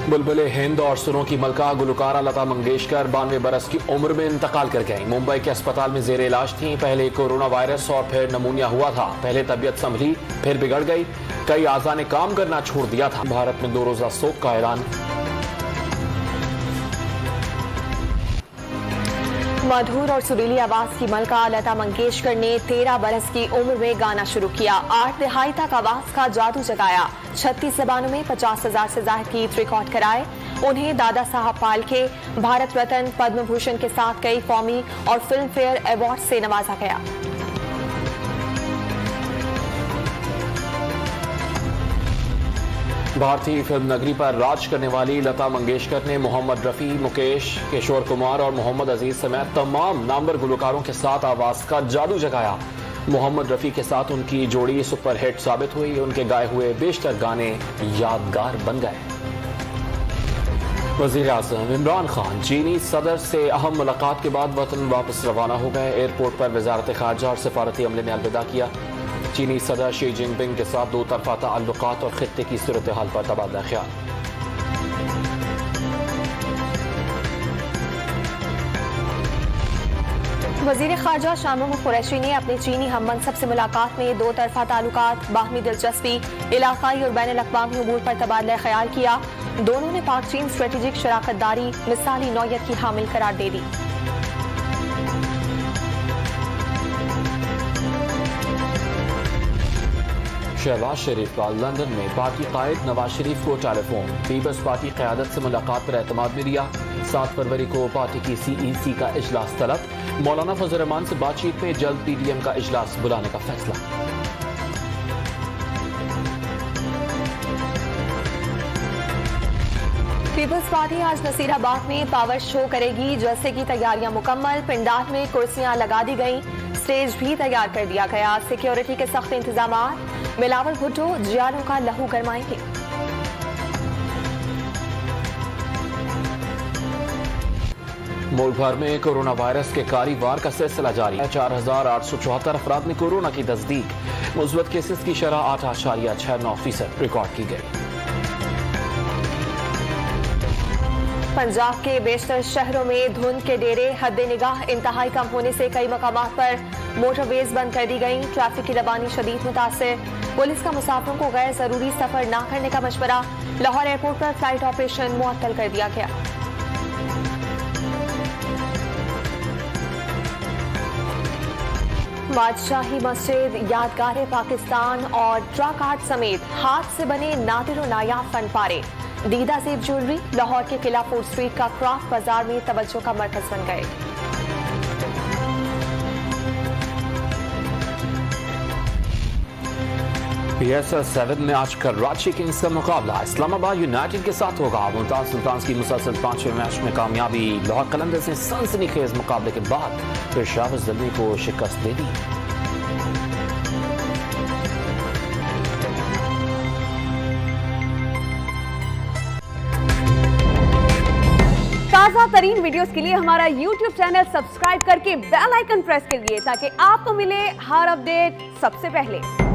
बुलबुले हिंद और सुरों की मलका गुलकारा लता मंगेशकर 92 बरस की उम्र में इंतकाल कर गई। मुंबई के अस्पताल में जेर इलाज थी। पहले कोरोना वायरस और फिर नमूनिया हुआ था। पहले तबीयत संभली, फिर बिगड़ गई। कई आज़ा ने काम करना छोड़ दिया था। भारत में 2 रोजा शोक का ऐलान। मधुर और सुरीली आवाज की मलका लता मंगेशकर ने 13 बरस की उम्र में गाना शुरू किया। 8 दहाई तक आवाज का जादू जगाया। 36 जबानों में 50,000 से ज्यादा गीत रिकॉर्ड कराए। उन्हें दादा साहब फाल्के, भारत रत्न, पद्म भूषण के साथ कई कौमी और फिल्म फेयर अवार्ड से नवाजा गया। भारतीय फिल्म नगरी पर राज करने वाली लता मंगेशकर ने मोहम्मद रफी, मुकेश, किशोर कुमार और मोहम्मद अजीज समेत तमाम नामवर गुलकारों के साथ आवाज का जादू जगाया। मोहम्मद रफी के साथ उनकी जोड़ी सुपरहिट साबित हुई। उनके गाए हुए बेशतर गाने यादगार बन गए। वजीर आज़म इमरान खान चीनी सदर से अहम मुलाकात के बाद वतन वापस रवाना हो गए। एयरपोर्ट पर वजारत खारजा और सफारती अमले ने अलविदा किया। चीनी सदर शी जिनपिंग के साथ 2 तरफा ताल्लुकात और खित्ते की सूरत हाल पर तबादला ख्याल। वजीर खारजा शाह महमूद कुरैशी ने अपने चीनी हम मनसब से मुलाकात में 2 तरफा ताल्लुकात, बाहमी दिलचस्पी, इलाकाई और बैन अल-अक़वामी उमूर पर तबादला ख्याल किया। दोनों ने पाक चीन स्ट्रेटेजिक शराकतदारी मिसाली नौयत की हामिल करार दे दी। शहबाज शरीफ का लंदन में पार्टी कायद नवाज शरीफ को टेलीफोन। पीपल्स पार्टी क़यादत से मुलाकात पर एतमाद में दिया। 7 फरवरी को पार्टी की CEC का इजलास तलब। मौलाना फजल रहमान से बातचीत में जल्द PDM का इजलास बुलाने का फैसला। पीपल्स पार्टी आज नसीराबाद में पावर शो करेगी। जलसे की तैयारियां मुकम्मल। पिंडाल में कुर्सियां लगा दी गई। स्टेज भी तैयार कर दिया गया। सिक्योरिटी के सख्त इंतजाम। बिलावल भुट्टो जियालों का लहू गरमाएंगे। मुल्क भर में कोरोना वायरस के कारीवार का सिलसिला जारी है। 4,874 अफराद में कोरोना की तस्दीक। मुस्बत केसेस की शरह 8.69% रिकॉर्ड की गई। पंजाब के बेशतर शहरों में धुंध के डेरे हद निगाह इंतहाई कम होने से कई मकामात पर मोटरवेज बंद कर दी गई। ट्रैफिक की रवानी शदीद मुतासिर। पुलिस का मुसाफिरों को गैर जरूरी सफर न करने का मशवरा। लाहौर एयरपोर्ट पर फ्लाइट ऑपरेशन मुअत्तल कर दिया गया। बादशाही मस्जिद, यादगार पाकिस्तान और ट्रक आर्ट समेत हाथ से बने नादिर और नायाब फन पारे, दीदा जेब ज्वेलरी लाहौर के किला फोर्ट स्ट्रीट का क्राफ्ट बाजार में तवज्जो का मरकज बन गए। PSL 7 में आज कराची किंग्स का मुकाबला इस्लामाबाद यूनाइटेड के साथ होगा। मुल्तान सुल्तान्स की मुसलसल 5वें मैच में कामयाबी। लाहौर कलंदर्स ने सनसनीखेज मुकाबले के बाद पेशावर ज़ल्मी को शिकस्त दे दी। ताज़ा तरीन वीडियोस के लिए हमारा YouTube चैनल सब्सक्राइब करके बेल आइकन प्रेस कीजिए ताकि आपको मिले हर अपडेट सबसे पहले।